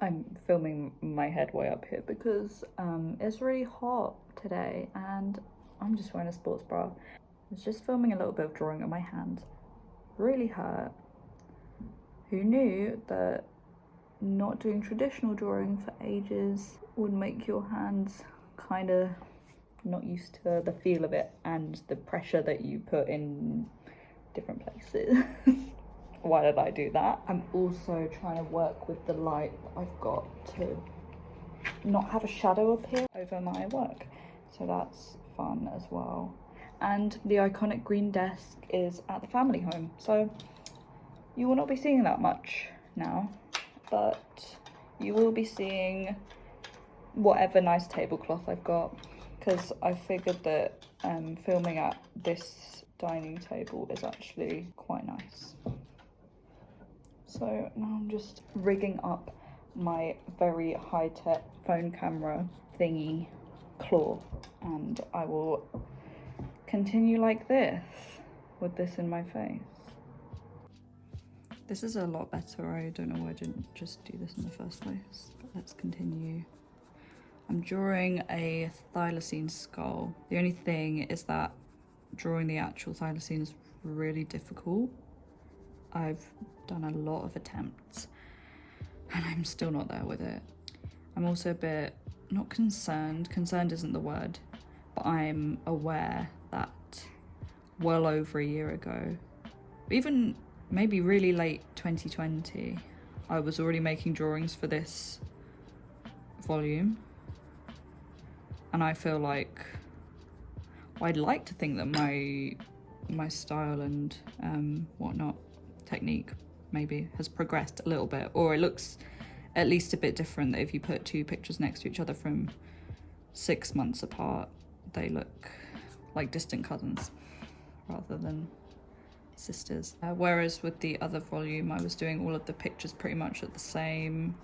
I'm filming my head way up here because it's really hot today and I'm just wearing a sports bra. I was just filming a little bit of drawing on my hands. Really hurt. Who knew that not doing traditional drawing for ages would make your hands kind of not used to the feel of it and the pressure that you put in different places. Why did I do that? I'm also trying to work with the light I've got to not have a shadow appear over my work. So that's fun as well. And the iconic green desk is at the family home. So you will not be seeing that much now, but you will be seeing whatever nice tablecloth I've got, because I figured that filming at this dining table is actually quite nice. So now I'm just rigging up my very high-tech phone camera thingy claw, and I will continue like this with this in my face. This is a lot better. I don't know why I didn't just do this in the first place, but let's continue. I'm drawing a thylacine skull. The only thing is that drawing the actual thylacine is really difficult. I've done a lot of attempts and I'm still not there with it. I'm also a bit, not concerned isn't the word, but I'm aware that well over a year ago, even maybe really late 2020, I was already making drawings for this volume. And I feel like, well, I'd like to think that my style and whatnot, technique maybe has progressed a little bit, or it looks at least a bit different. That if you put two pictures next to each other from 6 months apart, they look like distant cousins rather than sisters. Whereas with the other volume, I was doing all of the pictures pretty much at the same,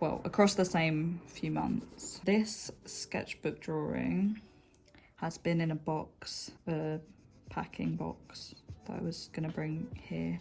well, across the same few months. This sketchbook drawing has been in a box, a packing box that I was gonna bring here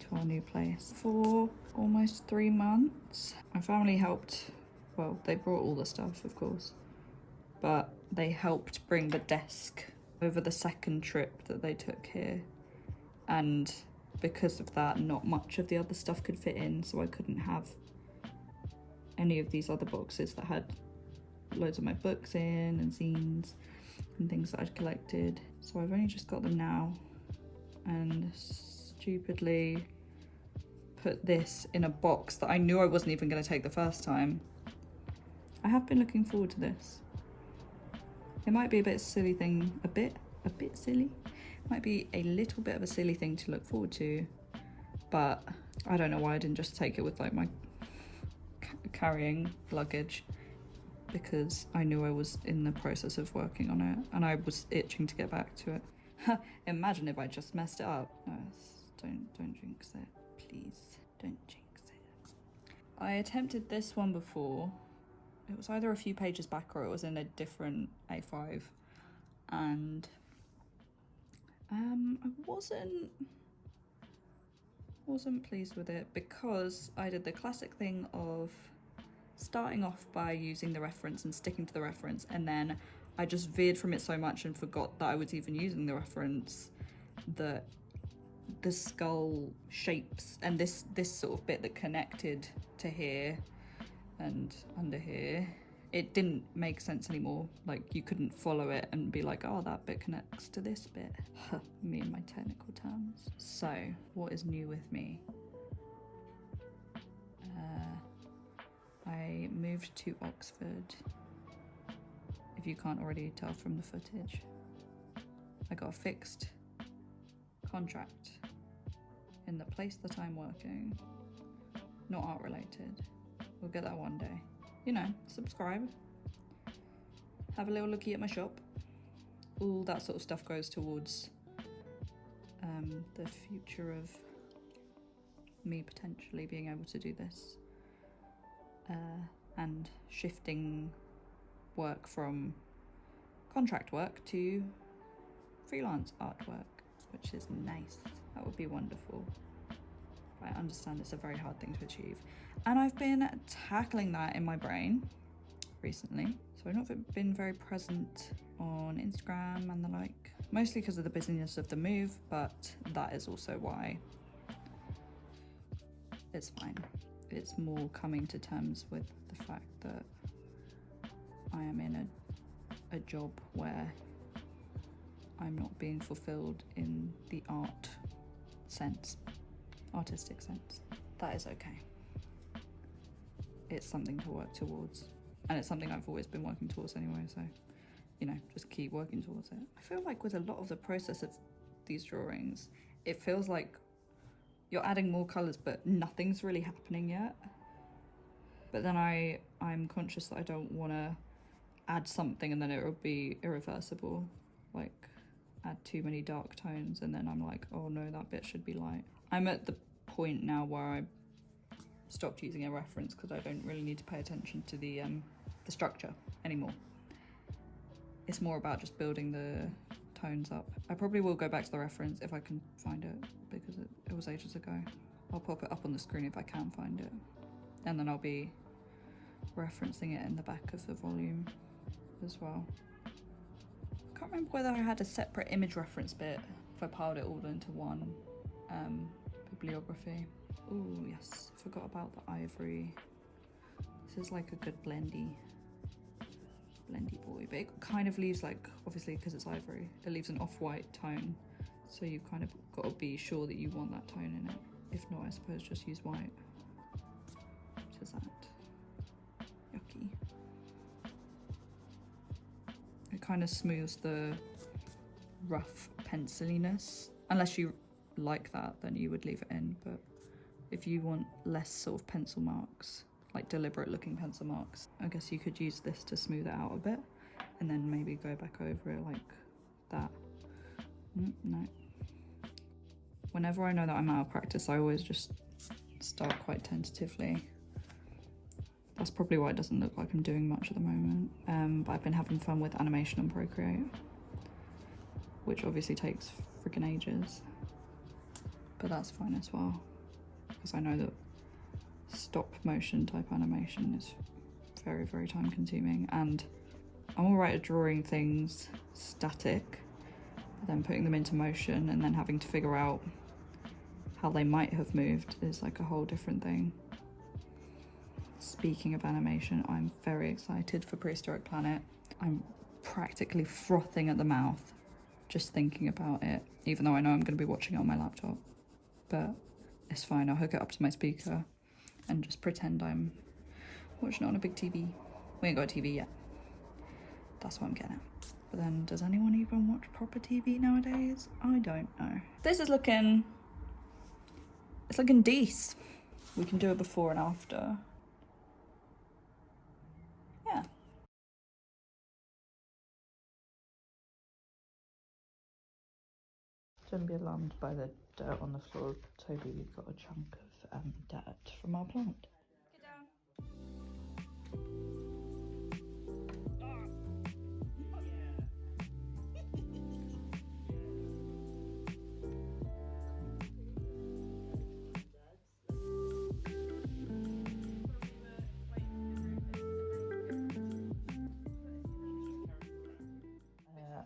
to our new place for almost 3 months. My family helped, well, they brought all the stuff, of course, but they helped bring the desk over the second trip that they took here. And because of that, not much of the other stuff could fit in, so I couldn't have any of these other boxes that had loads of my books in and zines and things that I'd collected. So I've only just got them now and stupidly put this in a box that I knew I wasn't even going to take the first time. I have been looking forward to this. It might be a bit silly thing, a bit silly. It might be a little bit of a silly thing to look forward to, but I don't know why I didn't just take it with like my carrying luggage, because I knew I was in the process of working on it and I was itching to get back to it. Imagine if I just messed it up. No, don't jinx it, please. Don't jinx it. I attempted this one before. It was either a few pages back or it was in a different A5, and I wasn't pleased with it because I did the classic thing of starting off by using the reference and sticking to the reference, and then I just veered from it so much and forgot that I was even using the reference that the skull shapes and this sort of bit that connected to here and under here, it didn't make sense anymore. Like, you couldn't follow it and be like, oh, that bit connects to this bit. Me and my technical terms. So, what is new with me? I moved to Oxford, if you can't already tell from the footage. I got a fixed contract in the place that I'm working, not art related. We'll get that one day. You know, subscribe, have a little looky at my shop. All that sort of stuff goes towards the future of me potentially being able to do this. And shifting work from contract work to freelance artwork, which is nice. That would be wonderful. I understand it's a very hard thing to achieve. And I've been tackling that in my brain recently. So I've not been very present on Instagram and the like, mostly because of the busyness of the move, but that is also why. It's fine. It's more coming to terms with the fact that I am in a job where I'm not being fulfilled in the artistic sense. That is okay. It's something to work towards, and it's something I've always been working towards anyway, so, you know, just keep working towards it. I feel like with a lot of the process of these drawings, it feels like you're adding more colours but nothing's really happening yet. But then I'm conscious that I don't want to add something and then it will be irreversible, like add too many dark tones and then I'm like, oh no, that bit should be light. I'm at the point now where I stopped using a reference because I don't really need to pay attention to the structure anymore. It's more about just building the tones up. I probably will go back to the reference if I can find it, because it was ages ago. I'll pop it up on the screen if I can find it, and then I'll be referencing it in the back of the volume as well. I can't remember whether I had a separate image reference bit if I piled it all into one bibliography. Oh yes, forgot about the ivory. This is like a good blendy boy, but it kind of leaves, like, obviously because it's ivory, it leaves an off-white tone, so you've kind of got to be sure that you want that tone in it. If not, I suppose just use white. What is that? Yucky. It kind of smooths the rough penciliness. Unless you like that, then you would leave it in, but if you want less sort of pencil marks, like deliberate looking pencil marks, I guess you could use this to smooth it out a bit and then maybe go back over it like that. No. Whenever I know that I'm out of practice, I always just start quite tentatively. That's probably why it doesn't look like I'm doing much at the moment. But I've been having fun with animation on Procreate, which obviously takes freaking ages, but that's fine as well, because I know that stop motion type animation is very, very time consuming, and I'm all right at drawing things static, then putting them into motion and then having to figure out how they might have moved is like a whole different thing. Speaking of animation, I'm very excited for Prehistoric Planet. I'm practically frothing at the mouth just thinking about it, even though I know I'm going to be watching it on my laptop, but it's fine. I'll hook it up to my speaker and just pretend I'm watching it on a big TV. We ain't got a TV yet. That's what I'm getting at. But then, does anyone even watch proper TV nowadays? I don't know. This is looking... it's looking decent. We can do a before and after. Yeah. Don't be alarmed by the dirt on the floor. Toby got a chunk of dirt from our plant. Get down.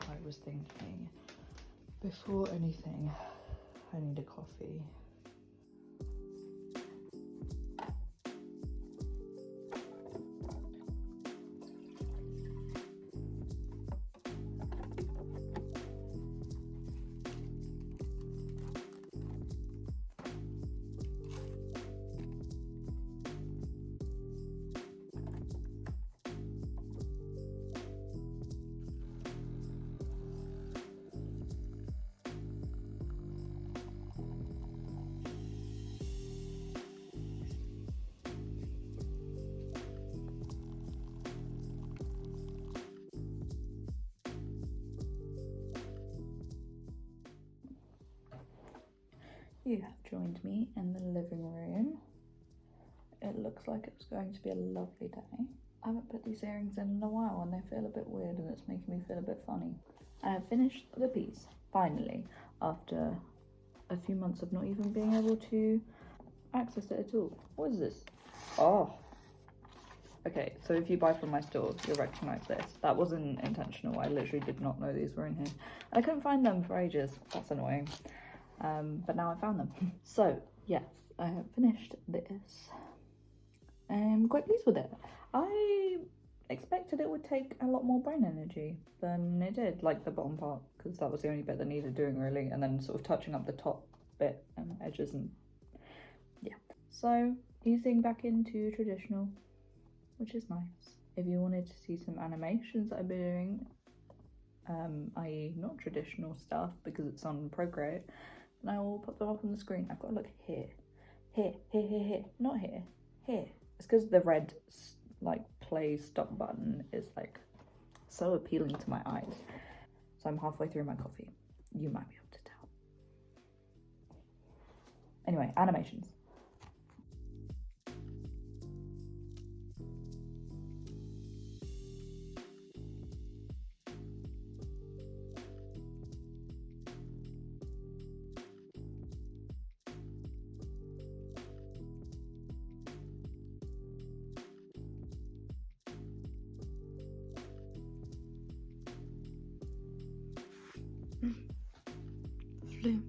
I was thinking, before anything, I need a coffee. You have joined me in the living room. It looks like it's going to be a lovely day. I haven't put these earrings in a while and they feel a bit weird and it's making me feel a bit funny. I have finished the piece, finally, after a few months of not even being able to access it at all. What is this? Oh. Okay, so if you buy from my store, you'll recognise this. That wasn't intentional. I literally did not know these were in here. I couldn't find them for ages. That's annoying. But now I found them. So, yes, I have finished this. I'm quite pleased with it. I expected it would take a lot more brain energy than it did, like the bottom part, because that was the only bit that needed doing really, and then sort of touching up the top bit and edges and yeah. So, easing back into traditional, which is nice. If you wanted to see some animations that I've been doing, i.e. not traditional stuff because it's on Procreate, then I will put them up on the screen. I've got to look here, not here, here. It's because the red like play stop button is like so appealing to my eyes. So I'm halfway through my coffee. You might be able to tell. Anyway, animations. Flu.